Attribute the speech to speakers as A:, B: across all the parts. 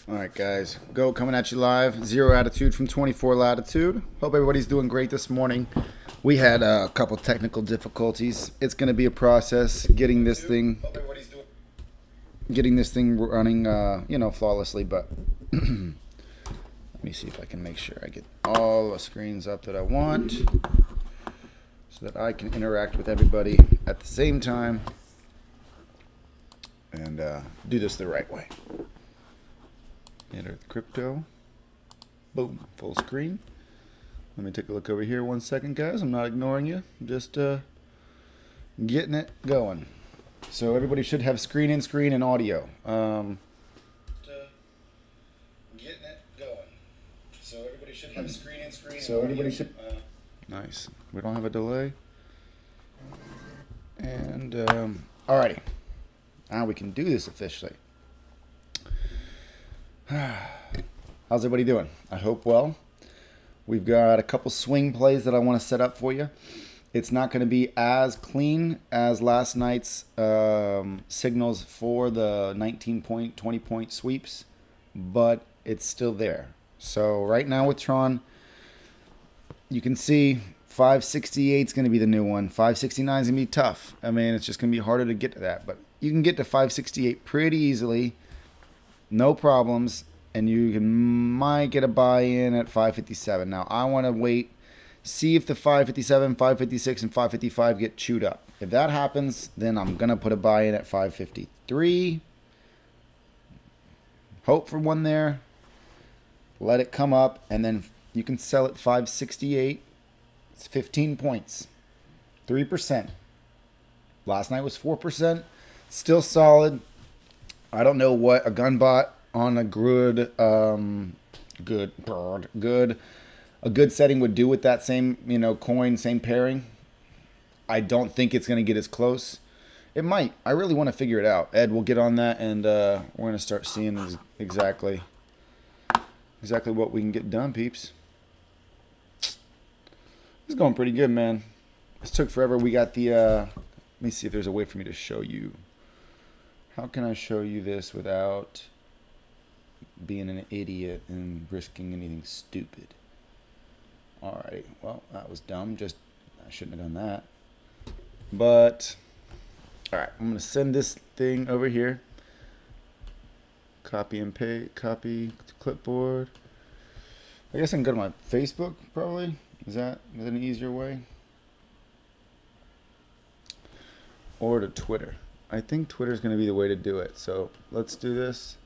A: Alright guys, Go coming at you live. Zero Attitude from 24 Latitude. Hope everybody's doing great this morning. We had a couple technical difficulties. It's going to be a process getting this thing running flawlessly, but let me see if I can make sure I get all the screens up that I want so that I can interact with everybody at the same time and do this the right way. MidEarthCrypto. Boom. Full screen. Let me take a look over here 1 second, guys. I'm not ignoring you. I'm just getting it going. So everybody should have screen in, screen, and audio. Getting it going. So everybody should have screen in, screen, and audio. Nice. We don't have a delay. And alrighty. Now we can do this officially. How's everybody doing? I hope well. We've got a couple swing plays that I want to set up for you. It's not going to be as clean as last night's signals for the 19-point, 20-point sweeps, but it's still there. So right now with TRON, you can see 568 is going to be the new one. 569 is going to be tough. I mean, it's just going to be harder to get to that, but you can get to 568 pretty easily. No problems, and you might get a buy-in at 557. Now, I want to wait, see if the 557, 556, and 555 get chewed up. If that happens, then I'm going to put a buy-in at 553. Hope for one there. Let it come up, and then you can sell at 568. It's 15 points. 3%. Last night was 4%. Still solid. I don't know what a gun bot on a good setting would do with that same coin, same pairing. I don't think it's going to get as close. It might. I really want to figure it out. Ed will get on that, and we're going to start seeing exactly what we can get done, peeps. It's going pretty good, man. This took forever. We got the let me see if there's a way for me to show you. How can I show you this without being an idiot and risking anything stupid? Alright, well, that was dumb. I shouldn't have done that. But, alright, I'm going to send this thing over here. Copy and paste, copy to clipboard. I guess I can go to my Facebook, probably. Is that an easier way? Or to Twitter. I think Twitter is going to be the way to do it. So let's do this.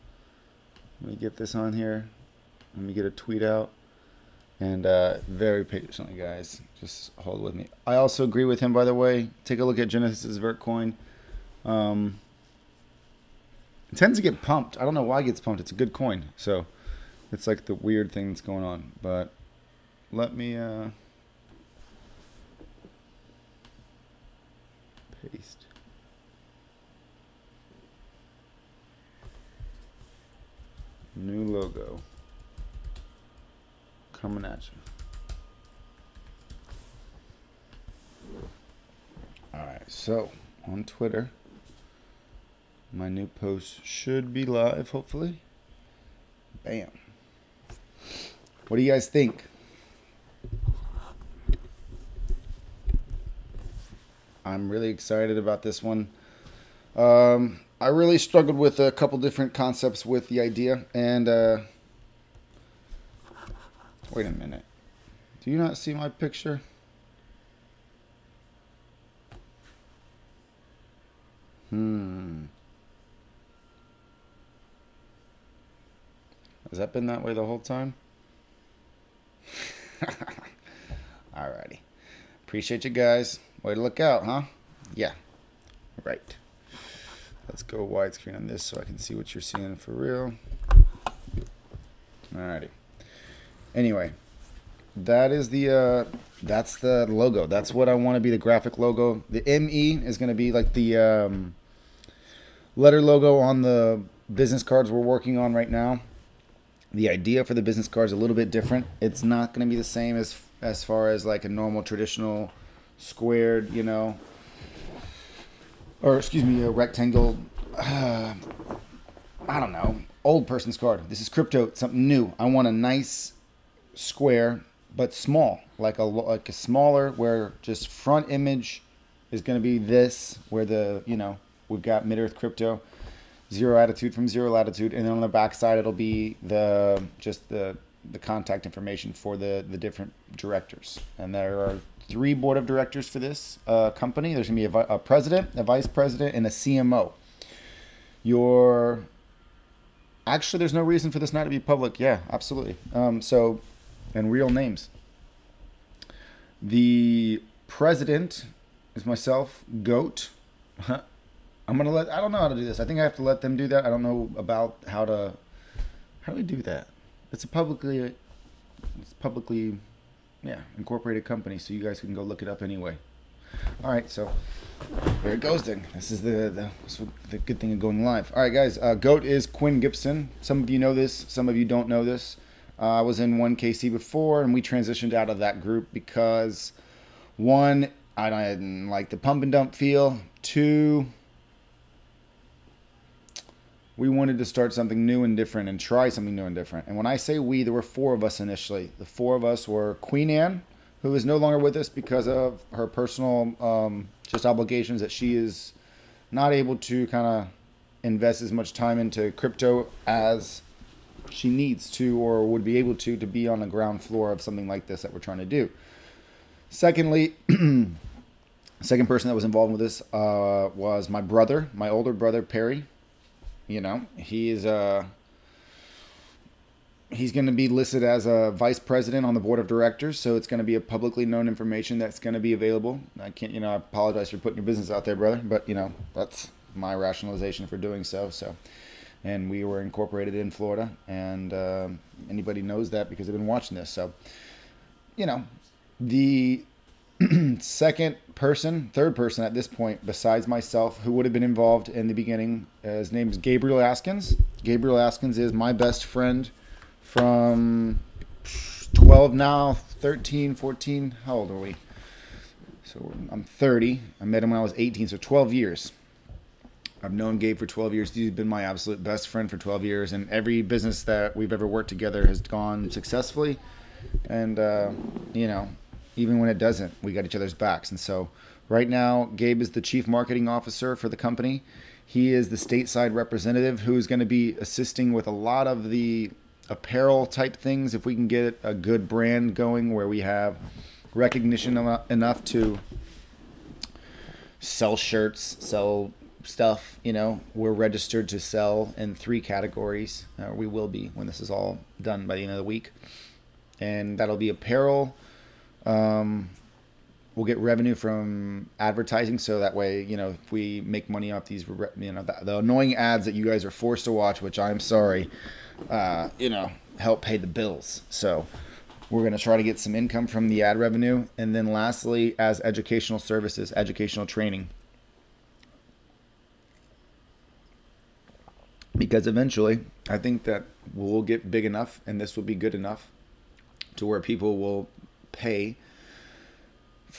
A: Let me get this on here. Let me get a tweet out. And very patiently, guys. Just hold with me. I also agree with him, by the way. Take a look at Genesis Vertcoin. It tends to get pumped. I don't know why it gets pumped. It's a good coin. So it's like the weird thing that's going on. But let me paste. New logo coming at you. Alright, so on Twitter, my new post should be live, hopefully. Bam. What do you guys think? I'm really excited about this one. I really struggled with a couple different concepts with the idea, and wait a minute. Do you not see my picture? Has that been that way the whole time? Alrighty. Appreciate you guys. Way to look out, huh? Yeah. Right. Let's go widescreen on this so I can see what you're seeing for real. Alrighty. Anyway, that is that's the logo. That's what I want to be the graphic logo. The ME is going to be like the letter logo on the business cards we're working on right now. The idea for the business card is a little bit different. It's not going to be the same as far as like a normal traditional squared, or excuse me, a rectangle. I don't know. Old person's card. This is crypto, something new. I want a nice square, but small, like a smaller, where just front image is going to be this, where the, we've got MidEarthCrypto, zero attitude from zero latitude, and then on the back side it'll be the contact information for the different directors. And there are 3 board of directors for this company. There's going to be a president, a vice president, and a CMO. Actually, there's no reason for this not to be public. Yeah, absolutely. And real names. The president is myself, GOAT. I don't know how to do this. I think I have to let them do that. I don't know about how do we do that? It's publicly, incorporated company, so you guys can go look it up anyway. All right, so there it goes then. This is the good thing of going live. All right, guys, GOAT is Quinn Gibson. Some of you know this, some of you don't know this. I was in 1KC before, and we transitioned out of that group because, 1, I didn't like the pump and dump feel. 2, we wanted to start something new and different and try something new and different. And when I say we, there were 4 of us initially. The 4 of us were Queen Anne, who is no longer with us because of her personal just obligations, that she is not able to kind of invest as much time into crypto as she needs to or would be able to be on the ground floor of something like this that we're trying to do. Secondly, second person that was involved with this was my brother, my older brother, Perry. He's going to be listed as a vice president on the board of directors, so it's going to be a publicly known information that's going to be available. I can't, I apologize for putting your business out there, brother, but that's my rationalization for doing so. And we were incorporated in Florida, and anybody knows that because they've been watching this. So, the third person at this point, besides myself, who would have been involved in the beginning, his name is Gabriel Askins. Gabriel Askins is my best friend from 12 now, 13, 14. How old are we? So I'm 30. I met him when I was 18, so 12 years. I've known Gabe for 12 years. He's been my absolute best friend for 12 years, and every business that we've ever worked together has gone successfully. And, even when it doesn't, we got each other's backs. And so right now, Gabe is the chief marketing officer for the company. He is the stateside representative who is going to be assisting with a lot of the apparel type things. If we can get a good brand going where we have recognition enough to sell shirts, sell stuff, we're registered to sell in 3 categories. We will be when this is all done by the end of the week. And that'll be apparel. We'll get revenue from advertising, so that way, if we make money off these, the annoying ads that you guys are forced to watch, which I'm sorry, help pay the bills. So we're going to try to get some income from the ad revenue. And then lastly, as educational services, educational training. Because eventually, I think that we'll get big enough, and this will be good enough to where people will pay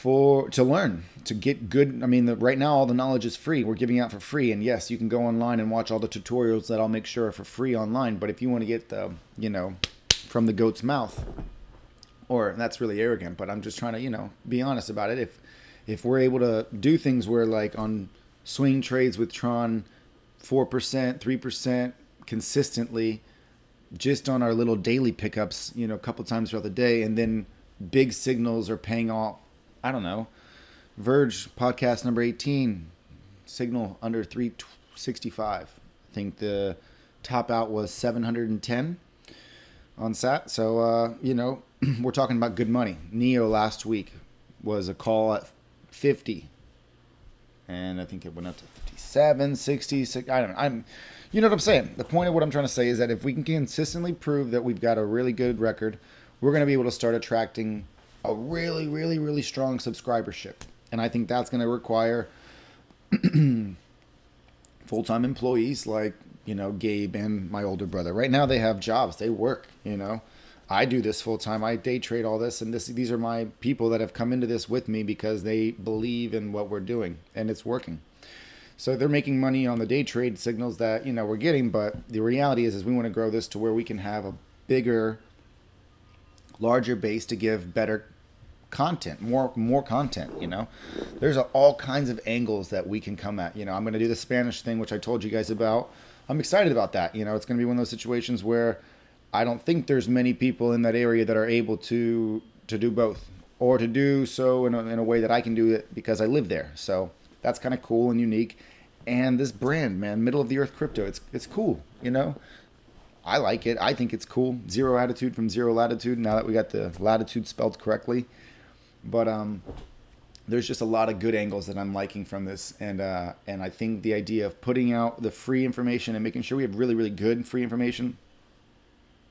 A: to learn, to get good. Right now all the knowledge is free. We're giving out for free, and yes, you can go online and watch all the tutorials that I'll make sure are for free online. But if you want to get the, from the goat's mouth, or that's really arrogant, but I'm just trying to, be honest about it. If we're able to do things where, like on swing trades with TRON, 4%, 3% consistently, just on our little daily pickups, a couple times throughout the day, and then big signals are paying off. I don't know. Verge podcast number 18, signal under 365. I think the top out was 710 on SAT. So, we're talking about good money. Neo last week was a call at 50. And I think it went up to 57, 66. I don't know. You know what I'm saying? The point of what I'm trying to say is that if we can consistently prove that we've got a really good record, we're going to be able to start attracting a really, really, really strong subscribership. And I think that's going to require full-time employees like, Gabe and my older brother. Right now they have jobs. They work, I do this full-time. I day trade all this. And these are my people that have come into this with me because they believe in what we're doing. And it's working. So they're making money on the day trade signals that, you know, we're getting, but the reality is we want to grow this to where we can have a bigger, larger base to give better content, more content, you know. There's all kinds of angles that we can come at. You know, I'm going to do the Spanish thing, which I told you guys about. I'm excited about that. You know, it's going to be one of those situations where I don't think there's many people in that area that are able to do both, or to do so in a way that I can do it because I live there. So that's kind of cool and unique. And this brand, man, Middle of the Earth Crypto, it's cool, you know. I like it. I think it's cool. Zero attitude from zero latitude. Now that we got the latitude spelled correctly, but there's just a lot of good angles that I'm liking from this, and I think the idea of putting out the free information and making sure we have really, really good free information,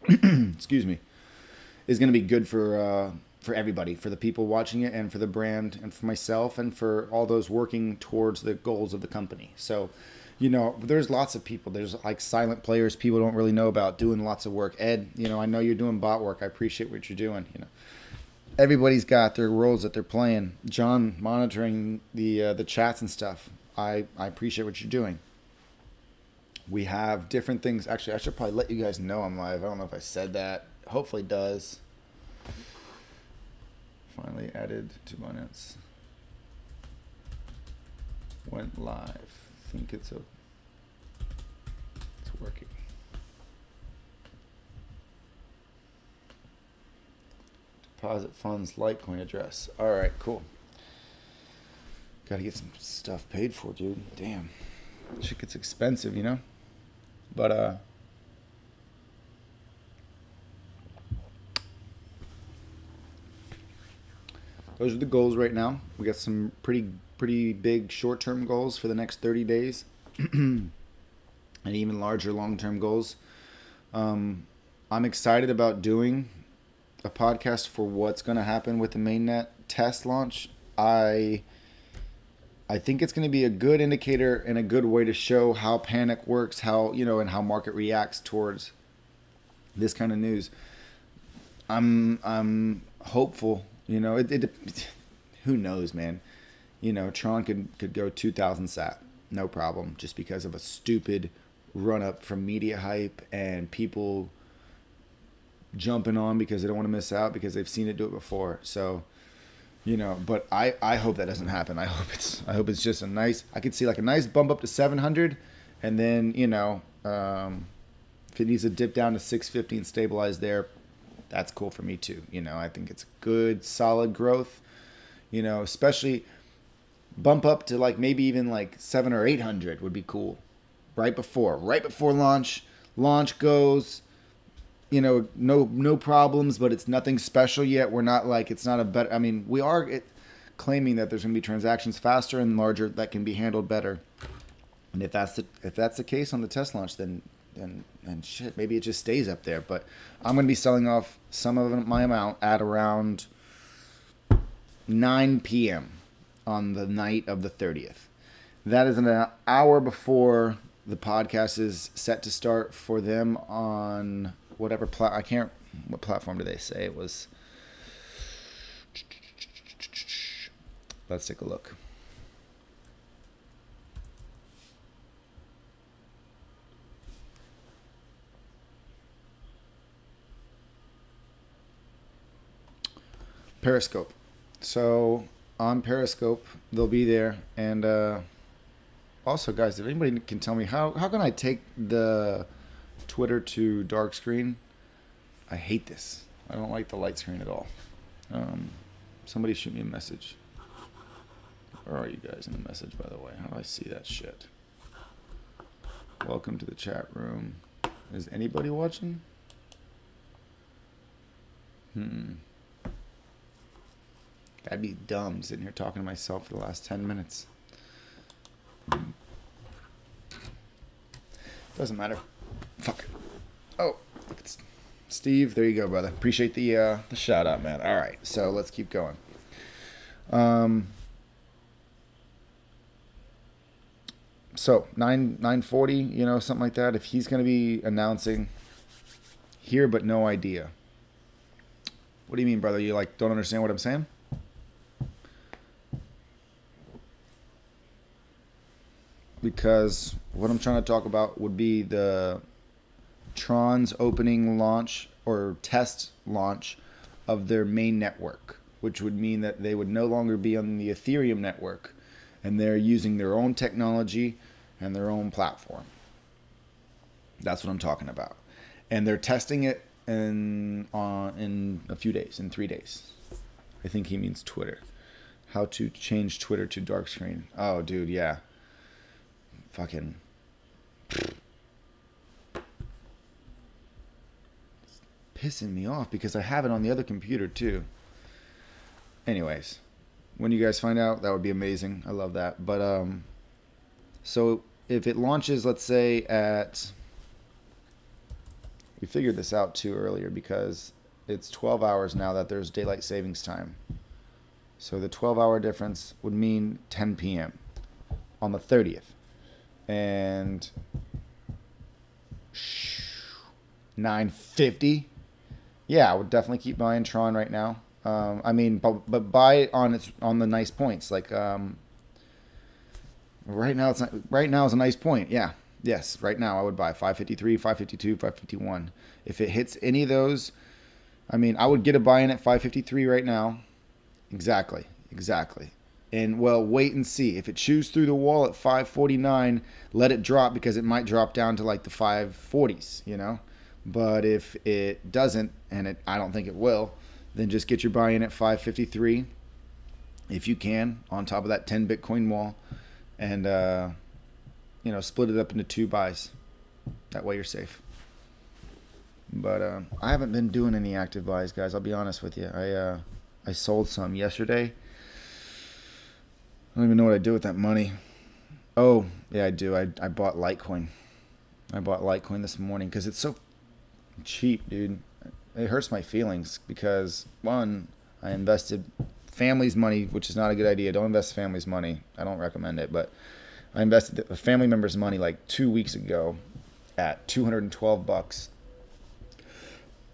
A: excuse me, is going to be good for everybody, for the people watching it, and for the brand, and for myself, and for all those working towards the goals of the company. So, you know, there's lots of people. There's like silent players people don't really know about doing lots of work. Ed, you know, I know you're doing bot work. I appreciate what you're doing. You know, everybody's got their roles that they're playing. John monitoring the chats and stuff. I appreciate what you're doing. We have different things. Actually, I should probably let you guys know I'm live. I don't know if I said that. Hopefully it does. Finally added 2 minutes. Went live. I think it's working. Deposit funds Litecoin address. All right, cool. Got to get some stuff paid for, dude. Damn, shit gets expensive, you know. But those are the goals right now. We got some pretty big short-term goals for the next 30 days, and even larger long-term goals. I'm excited about doing a podcast for what's going to happen with the mainnet test launch. I think it's going to be a good indicator and a good way to show how panic works, how, you know, and how market reacts towards this kind of news. I'm hopeful. You know, who knows, man. You know, TRON could go 2,000 sat, no problem, just because of a stupid run-up from media hype and people jumping on because they don't want to miss out because they've seen it do it before. So, you know, but I hope that doesn't happen. I hope it's just a nice, I could see like a nice bump up to 700, and then, you know, if it needs to dip down to 650 and stabilize there, that's cool for me too. You know, I think it's good, solid growth, you know, especially bump up to like maybe even like 700 or 800 would be cool. Right before launch goes, you know, no problems, but it's nothing special yet. We're not like, it's not a better, I mean, we are claiming that there's going to be transactions faster and larger that can be handled better. And if that's the case on the test launch, then shit, maybe it just stays up there. But I'm going to be selling off some of my amount at around 9 p.m. on the night of the 30th. That is an hour before the podcast is set to start for them on whatever what platform did they say it was? Let's take a look. Periscope. So on Periscope, they'll be there. And also, guys, if anybody can tell me how can I take the Twitter to dark screen? I hate this. I don't like the light screen at all. Somebody shoot me a message. Where are you guys in the message, by the way? How do I see that shit? Welcome to the chat room. Is anybody watching? I'd be dumb sitting here talking to myself for the last 10 minutes. Doesn't matter. Fuck. Oh, it's Steve, there you go, brother. Appreciate the shout out, man. All right, so let's keep going. So 940, you know, something like that. If he's going to be announcing here, but no idea. What do you mean, brother? You like don't understand what I'm saying? because what I'm trying to talk about would be the TRON's opening launch or test launch of their main network, which would mean that they would no longer be on the Ethereum network, and they're using their own technology and their own platform. That's what I'm talking about. And they're testing it in a few days, in 3 days. I think he means Twitter. How to change Twitter to dark screen. Oh, dude, yeah. Fucking. It's pissing me off because I have it on the other computer too. Anyways, when you guys find out, that would be amazing. I love that. But so if it launches, let's say at, we figured this out too earlier because it's 12 hours now that there's daylight savings time. So the 12-hour difference would mean 10 p.m. on the 30th. And 950. Yeah, I would definitely keep buying Tron right now. I mean, but buy it on the nice points. Like right now is a nice point. Yeah. Yes, right now I would buy 553, 552, 551. If it hits any of those, I mean, I would get a buy in at 553 right now. Exactly. And well, wait and see. If it chews through the wall at 549, let it drop because it might drop down to like the 540s, you know. But if it doesn't, and I don't think it will, then just get your buy in at 553 if you can, on top of that 10 Bitcoin wall, and you know, split it up into 2 buys. That way you're safe. But I haven't been doing any active buys, guys. I'll be honest with you. I sold some yesterday. I don't even know what I do with that money. Oh, yeah, I do. I bought Litecoin. I bought Litecoin this morning because it's so cheap, dude. It hurts my feelings because, one, I invested family's money, which is not a good idea. Don't invest family's money. I don't recommend it. But I invested a family member's money like 2 weeks ago at $212.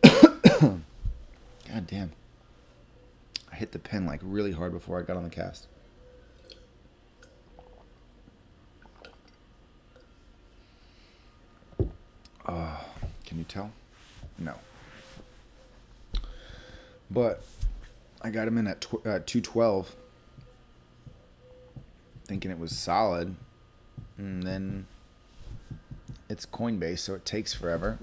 A: God damn. I hit the pen like really hard before I got on the cast. Can you tell? No. But I got him in at 212, thinking it was solid, and then it's Coinbase, so it takes forever.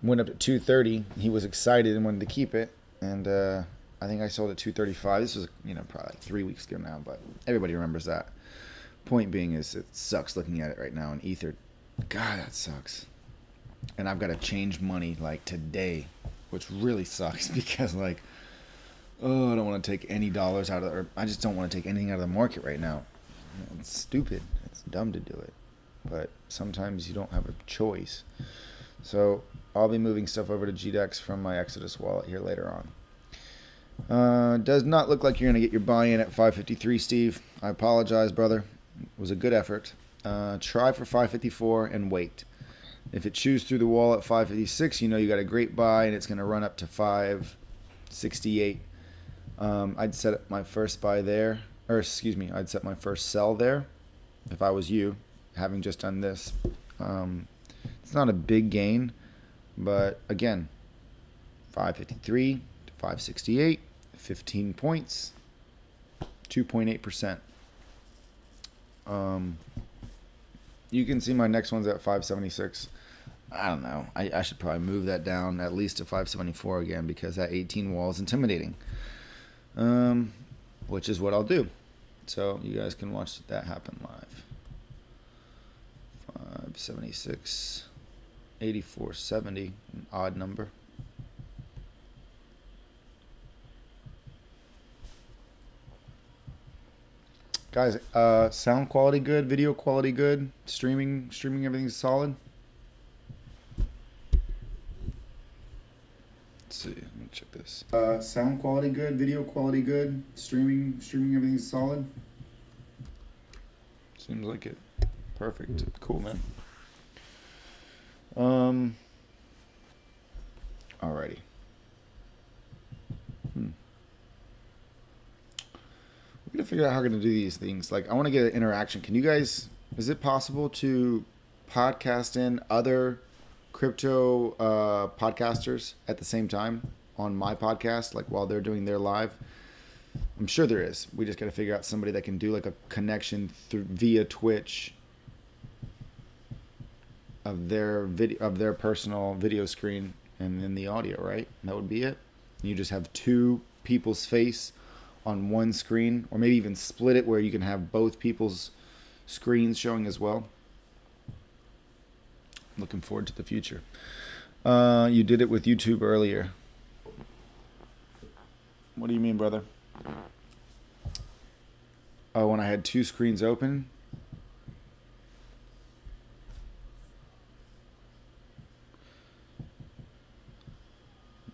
A: Went up to 230. He was excited and wanted to keep it, and I think I sold at 235. This was, you know, probably like 3 weeks ago now, but everybody remembers that. Point being is, it sucks looking at it right now in Ether. God, that sucks. And I've got to change money like today, which really sucks because like, oh, I don't want to take any dollars out of, or I just don't want to take anything out of the market right now. It's stupid. It's dumb to do it, but sometimes you don't have a choice. So I'll be moving stuff over to GDEX from my Exodus wallet here later on. Does not look like you're going to get your buy-in at 553, Steve. I apologize, brother. It was a good effort. Try for 554 and wait. If it chews through the wall at 556, you know you got a great buy, and it's going to run up to 568. I'd set up my first buy there, or excuse me, I'd set my first sell there if I was you, having just done this. It's not a big gain, but again, 553 to 568, 15 points, 2.8%. You can see my next one's at 576. I don't know. I should probably move that down at least to 574 again because that 18 wall is intimidating. Which is what I'll do. So you guys can watch that happen live. 576, 8470, an odd number. Guys, sound quality good, video quality good, streaming everything's solid. Let's see, let me check this. Sound quality good, video quality good, streaming everything's solid. Seems like it. Perfect. Cool, man. Alrighty. We gotta figure out how we're gonna do these things. Like, I want to get an interaction. Can you guys Is it possible to podcast in other crypto podcasters at the same time on my podcast, like while they're doing their live? I'm sure there is. We just got to figure out somebody that can do like a connection through via Twitch of their video, of their personal video screen, and then the audio, right? And that would be it. You just have two people's face on one screen, or maybe even split it where you can have both people's screens showing as well. Looking forward to the future. You did it with YouTube earlier. What do you mean, brother? Oh, when I had two screens open?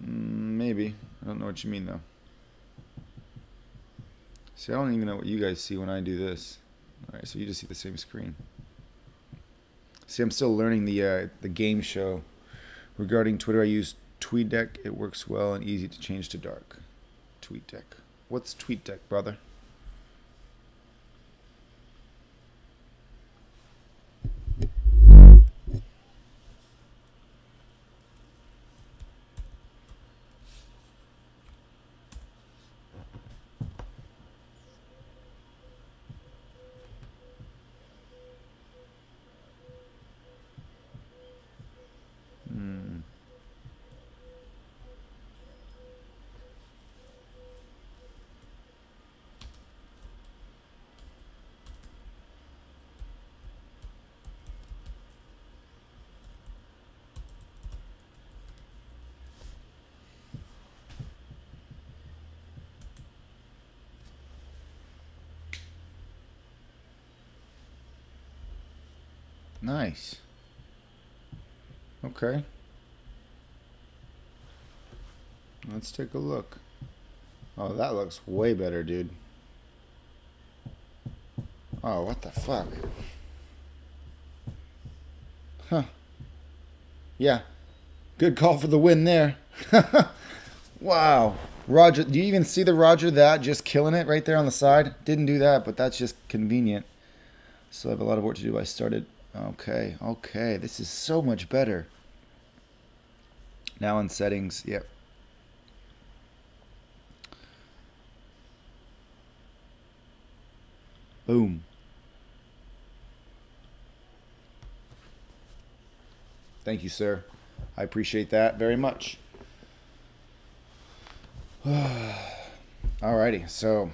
A: Maybe. I don't know what you mean, though. See, I don't even know what you guys see when I do this. Alright, so you just see the same screen. See, I'm still learning the game show. Regarding Twitter, I use TweetDeck. It works well and easy to change to dark. TweetDeck. What's TweetDeck, brother? Nice. Okay. Let's take a look. Oh, that looks way better, dude. Oh, what the fuck? Huh. Yeah. Good call for the win there. Wow. Roger, do you even see the Roger that just killing it right there on the side? Didn't do that, but that's just convenient. Still have a lot of work to do. I started. Okay, okay. This is so much better. Now in settings, yep. Boom. Thank you, sir. I appreciate that very much. Alrighty, so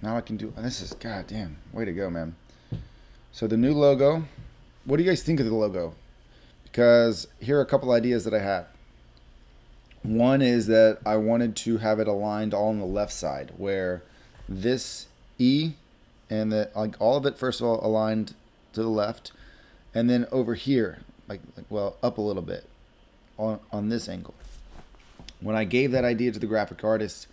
A: now I can do, and this is, goddamn, way to go, man. So the new logo, what do you guys think of the logo? Because here are a couple ideas that I had. One is that I wanted to have it aligned all on the left side, where this E and the, like all of it, first of all, aligned to the left, and then over here, like well, up a little bit on this angle. When I gave that idea to the graphic artist,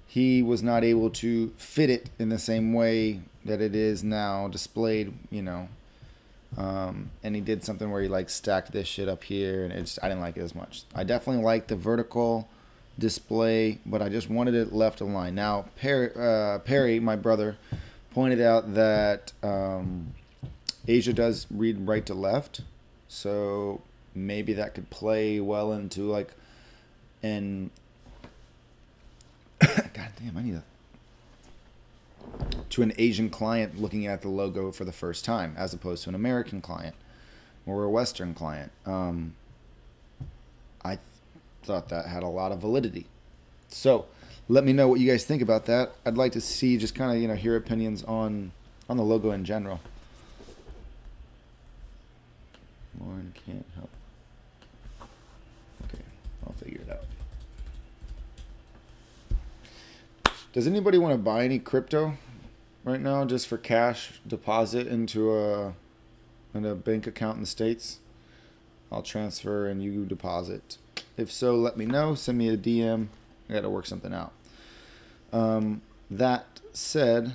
A: he was not able to fit it in the same way that it is now displayed, you know. And he did something where he like stacked this shit up here, and it's, I didn't like it as much. I definitely like the vertical display, but I just wanted it left aligned. Now Perry, my brother, pointed out that Asia does read right to left, so maybe that could play well into like an God damn, I need to an Asian client looking at the logo for the first time, as opposed to an American client or a Western client. I thought that had a lot of validity. So let me know what you guys think about that. I'd like to see, just kind of, you know, hear opinions on the logo in general. Lauren can't help. Okay, I'll figure it out. Does anybody want to buy any crypto right now, just for cash deposit into a bank account in the States? I'll transfer and you deposit. If so, let me know. Send me a DM. I got to work something out. That said,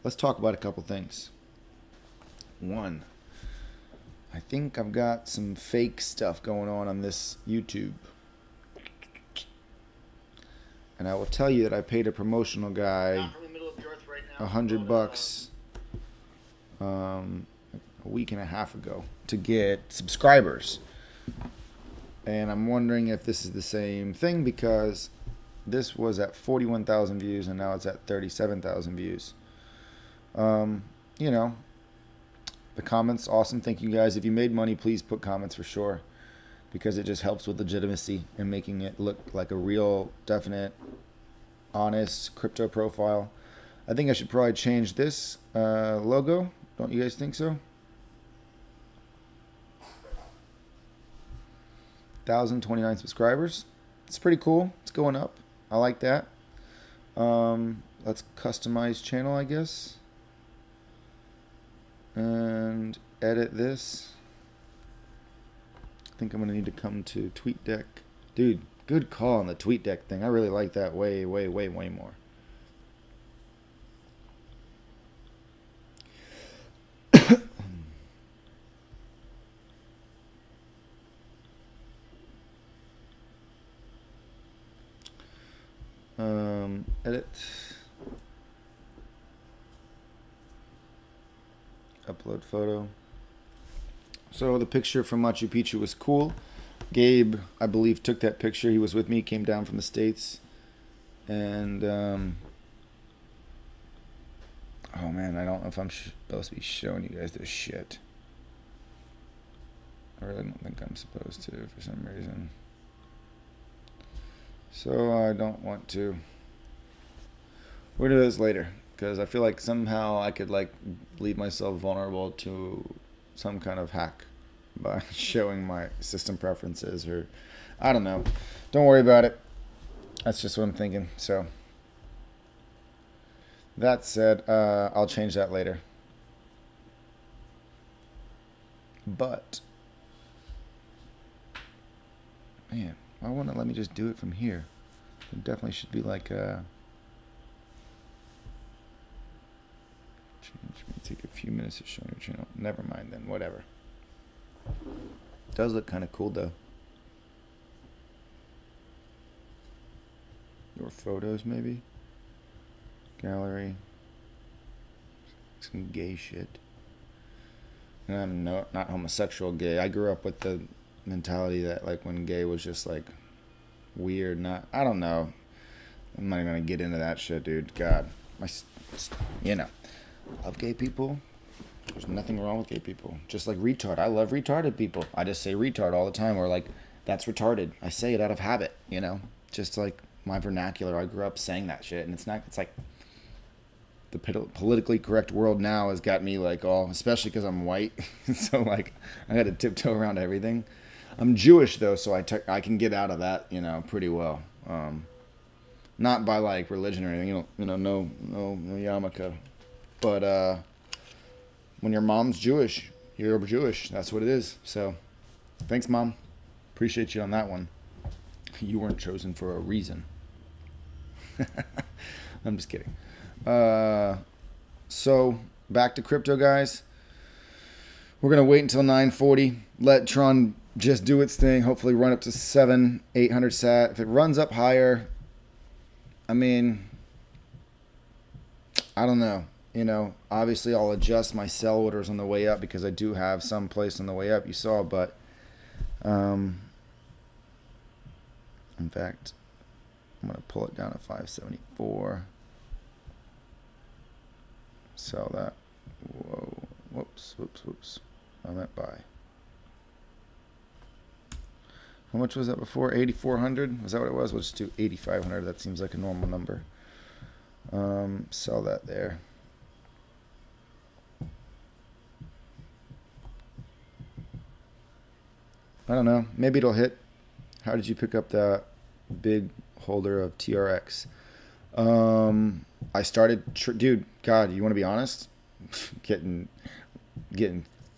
A: let's talk about a couple things. One, I think I've got some fake stuff going on this YouTube. And I will tell you that I paid a promotional guy $100 a week and a half ago to get subscribers. And I'm wondering if this is the same thing, because this was at 41,000 views and now it's at 37,000 views. You know, the comments, awesome. Thank you guys. If you made money, please put comments for sure, because it just helps with legitimacy and making it look like a real, definite, honest crypto profile. I think I should probably change this logo. Don't you guys think so? 1,029 subscribers. It's pretty cool. It's going up. I like that. Let's customize channel, I guess. And edit this. I think I'm going to need to come to TweetDeck. Dude, good call on the TweetDeck thing. I really like that way, way, way, way more. Edit. Upload photo. So the picture from Machu Picchu was cool. Gabe, I believe, took that picture. He was with me, came down from the States. And, oh man, I don't know if I'm supposed to be showing you guys this shit. I really don't think I'm supposed to for some reason. So I don't want to. We'll do this later, because I feel like somehow I could like leave myself vulnerable to some kind of hack by showing my system preferences, or I don't know. Don't worry about it. That's just what I'm thinking. So that said, I'll change that later. But man, why won't it let me just do it from here? It definitely should be like a change. May take a few minutes to show your channel. Never mind then, whatever. Does look kind of cool though. Your photos maybe. Gallery. Some gay shit. And I'm not homosexual gay. I grew up with the mentality that like when gay was just like weird, I don't know. I'm not even gonna get into that shit, dude. God, you know, love gay people. There's nothing wrong with gay people. Just like retard. I love retarded people. I just say retard all the time, or like, that's retarded. I say it out of habit, you know? Just like my vernacular. I grew up saying that shit, and it's like the politically correct world now has got me like all, especially because I'm white. So like, I got to tiptoe around everything. I'm Jewish though, so I can get out of that, you know, pretty well. Not by like religion or anything, no yarmulke. But when your mom's Jewish, you're Jewish. That's what it is. So, thanks, Mom. Appreciate you on that one. You weren't chosen for a reason. I'm just kidding. So, back to crypto, guys. We're going to wait until 940. Let TRON just do its thing. Hopefully run up to 800 sat. If it runs up higher, I mean, I don't know. You know, obviously I'll adjust my sell orders on the way up, because I do have some place on the way up, you saw, but in fact, I'm going to pull it down to 574. Sell that. Whoa. Whoops. I meant buy. How much was that before? 8,400? Was that what it was? We'll just do 8,500. That seems like a normal number. Sell that there. I don't know. Maybe it'll hit. How did you pick up that big holder of TRX? I started, dude, God, you want to be honest? getting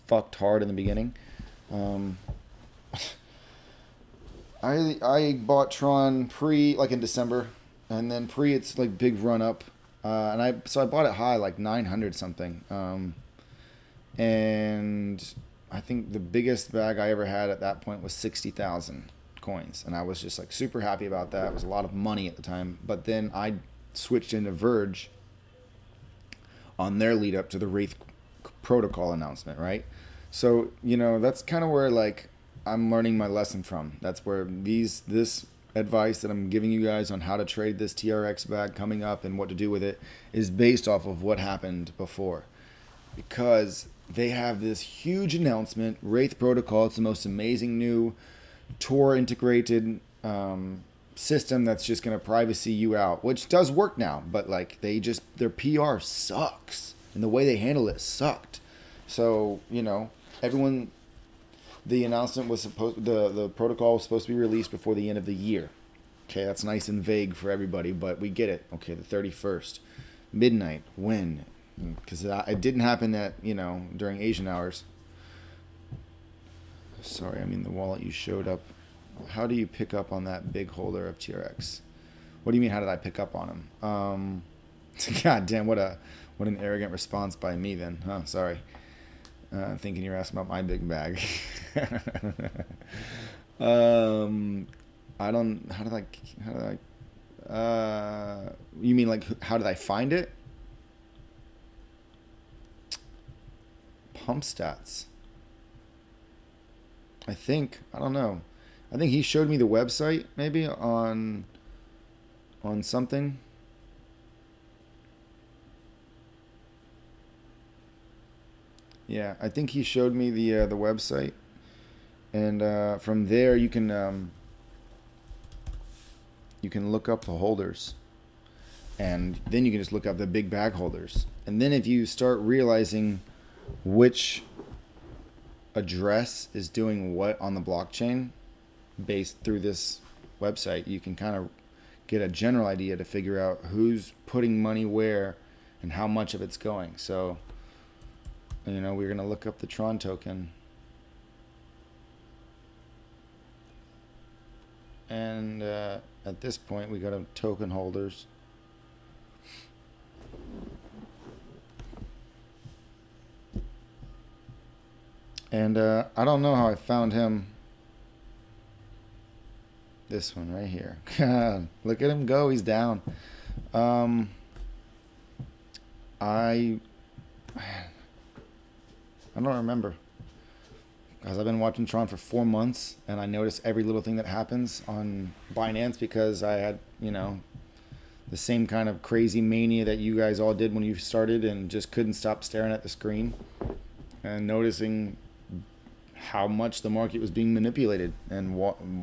A: fucked hard in the beginning. I bought TRON like in December, and then it's like big run up, so I bought it high, like 900 something, and I think the biggest bag I ever had at that point was 60,000 coins, and I was just like super happy about that. It was a lot of money at the time, but then I switched into Verge on their lead up to the Wraith protocol announcement, right? So, you know, that's kind of where like I'm learning my lesson from. That's where this advice that I'm giving you guys on how to trade this TRX bag coming up and what to do with it is based off of what happened before. Because they have this huge announcement, Wraith Protocol. It's the most amazing new Tor integrated system that's just going to privacy you out, which does work now, but like their PR sucks and the way they handle it sucked. So, you know, the announcement was the protocol was supposed to be released before the end of the year. Okay, that's nice and vague for everybody, but we get it. Okay, the 31st, midnight. When? Because it didn't happen at, you know, during Asian hours. Sorry, I mean the wallet you showed up. How do you pick up on that big holder of TRX? What do you mean? How did I pick up on him? God damn, what an arrogant response by me then, huh? Sorry. Thinking you're asking about my big bag. I don't. How did I? You mean like how did I find it? Pump stats. I think. I don't know. I think he showed me the website maybe on something. Yeah, I think he showed me the website, and from there you can look up the holders, and then you can just look up the big bag holders, and then if you start realizing which address is doing what on the blockchain based through this website, you can kind of get a general idea to figure out who's putting money where and how much of it's going. So, you know, we're going to look up the TRON token. And at this point, we got a token holders. And I don't know how I found him. This one right here. Look at him go. He's down. I don't remember, because I've been watching TRON for 4 months, and I notice every little thing that happens on Binance because I had, you know, the same kind of crazy mania that you guys all did when you started, and just couldn't stop staring at the screen and noticing how much the market was being manipulated and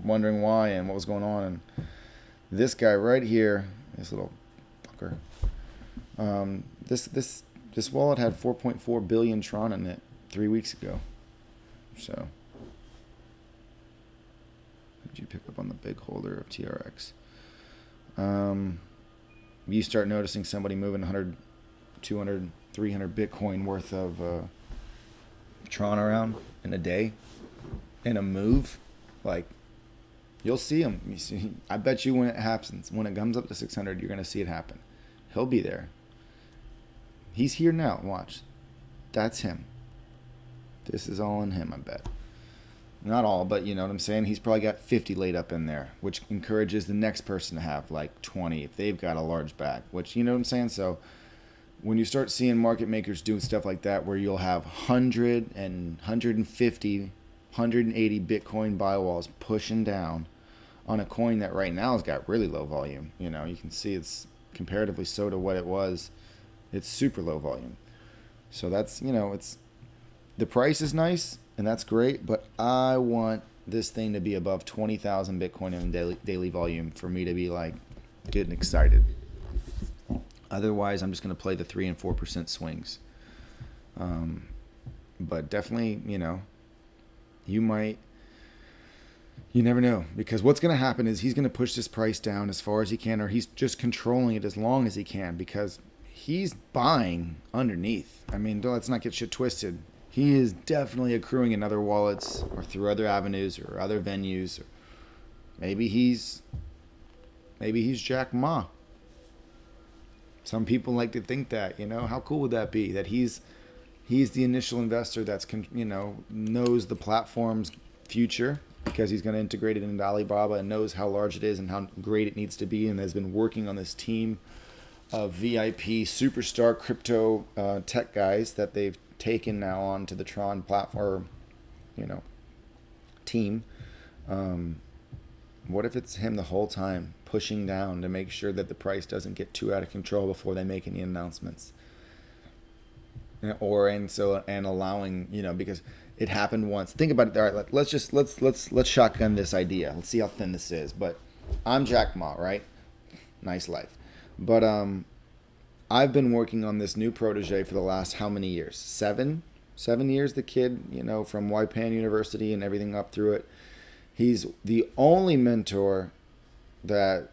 A: wondering why and what was going on. And this guy right here, this little fucker, this wallet had 4.4 billion TRON in it 3 weeks ago. So, did you pick up on the big holder of TRX? You start noticing somebody moving 100, 200, 300 Bitcoin worth of TRON around in a day, in a move, like, you'll see him. You see, I bet you when it happens, when it comes up to 600, you're going to see it happen. He'll be there. He's here now. Watch. That's him. This is all in him, I bet. Not all, but you know what I'm saying? He's probably got 50 laid up in there, which encourages the next person to have like 20 if they've got a large bag, which, you know what I'm saying? So when you start seeing market makers doing stuff like that, where you'll have 100 and 150, 180 Bitcoin buy walls pushing down on a coin that right now has got really low volume. You know, you can see it's comparatively so to what it was. It's super low volume. So that's, you know, it's, the price is nice and that's great, but I want this thing to be above 20,000 Bitcoin in daily volume for me to be like getting excited. Otherwise, I'm just going to play the 3 and 4% swings. But definitely, you know, you never know, because what's going to happen is he's going to push this price down as far as he can, or he's just controlling it as long as he can, because he's buying underneath. I mean, let's not get shit twisted. He is definitely accruing in other wallets or through other avenues or other venues. Or maybe he's Jack Ma. Some people like to think that, you know, how cool would that be? That he's the initial investor that's, you know, knows the platform's future because he's going to integrate it into Alibaba and knows how large it is and how great it needs to be, and has been working on this team of VIP superstar crypto tech guys that they've taken now onto the TRON platform, you know, team. What if it's him the whole time pushing down to make sure that the price doesn't get too out of control before they make any announcements? And allowing, you know, because it happened once. Think about it. All right, let's shotgun this idea. Let's see how thin this is. But I'm Jack Ma, right? Nice life. But I've been working on this new protege for the last how many years? 7 years. The kid, you know, from Waipan University and everything up through it. He's the only mentor that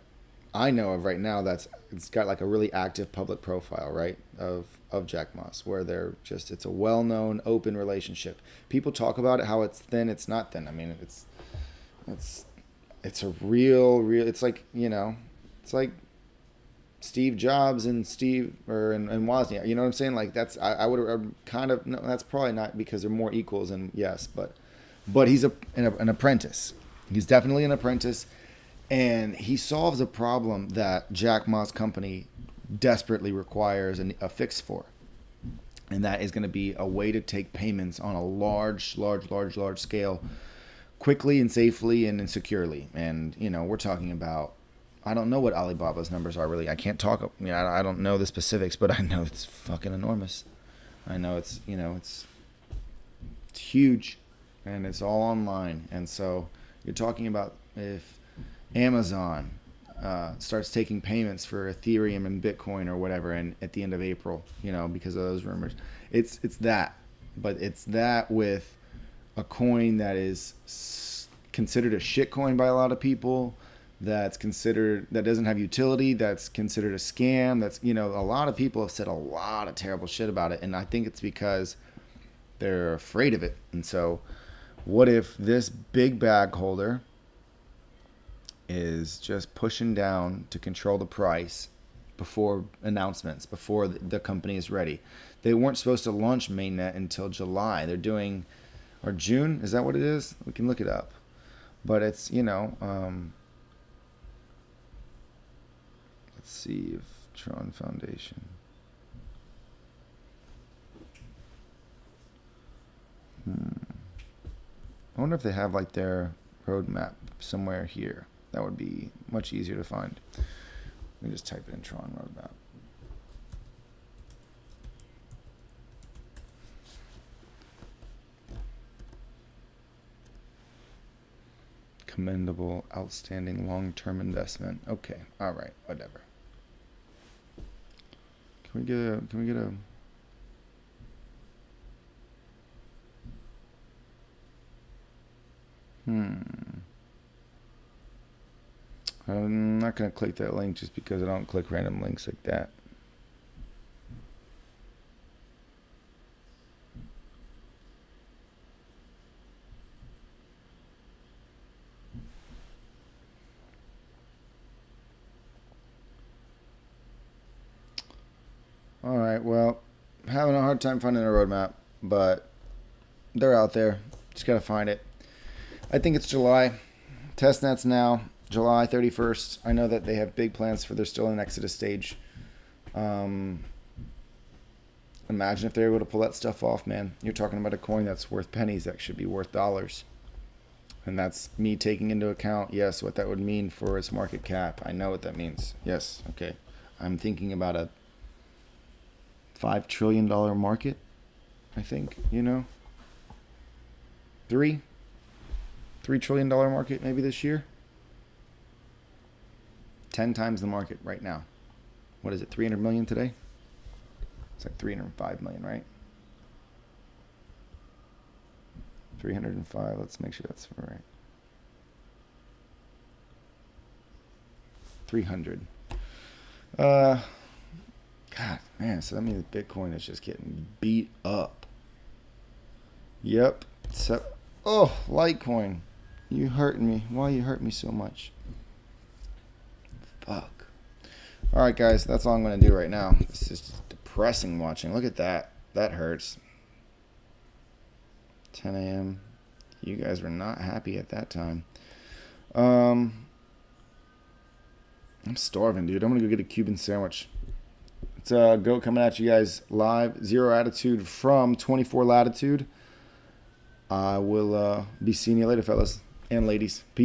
A: I know of right now it's got like a really active public profile, right, of Jack Ma's, where it's a well-known, open relationship. People talk about it, how it's thin. It's not thin. I mean, it's a real. It's like, you know, it's like Steve Jobs and and Wozniak. You know what I'm saying? Like I would kind of, no, that's probably not, because they're more equals, and yes, but he's an apprentice. He's definitely an apprentice, and he solves a problem that Jack Ma's company desperately requires a fix for. And that is going to be a way to take payments on a large scale quickly and safely and securely. And, you know, we're talking about, I don't know what Alibaba's numbers are really. I can't talk, you know, I don't know the specifics, but I know it's fucking enormous. I know it's, you know, it's huge, and it's all online. And so you're talking about if Amazon starts taking payments for Ethereum and Bitcoin or whatever, and at the end of April, you know, because of those rumors, it's that, but it's that with a coin that is considered a shit coin by a lot of people, that doesn't have utility, that's considered a scam, that's, you know, a lot of people have said a lot of terrible shit about it, and I think it's because they're afraid of it. And so what if this big bag holder is just pushing down to control the price before announcements, before the company is ready? They weren't supposed to launch mainnet until July. They're doing, or June, is that what it is? We can look it up. But it's, you know, let's see if TRON Foundation. I wonder if they have like their roadmap somewhere here. That would be much easier to find. Let me just type it in TRON roadmap. Commendable, outstanding, long-term investment. Okay, all right, whatever. Can we get a I'm not going to click that link just because I don't click random links like that. All right, well, I'm having a hard time finding a roadmap, but they're out there. Just got to find it. I think it's July. Testnet's now July 31st. I know that they have big plans for, they're still in Exodus stage. Imagine if they're able to pull that stuff off, man. You're talking about a coin that's worth pennies that should be worth dollars. And that's me taking into account, yes, what that would mean for its market cap. I know what that means. Yes, okay. I'm thinking about a $5 trillion market, I think, you know. $3 trillion market maybe this year. 10 times the market right now. What is it, 300 million today? It's like 305 million, right? 305, let's make sure that's right. 300. God, man, so that means Bitcoin is just getting beat up. Yep. So, oh, Litecoin. You hurting me. Why you hurt me so much? Fuck. Alright, guys, that's all I'm going to do right now. This is depressing watching. Look at that. That hurts. 10 a.m. You guys were not happy at that time. I'm starving, dude. I'm going to go get a Cuban sandwich. Goat coming at you guys live. Zero Attitude from 24 Latitude. I will be seeing you later, fellas and ladies. Peace.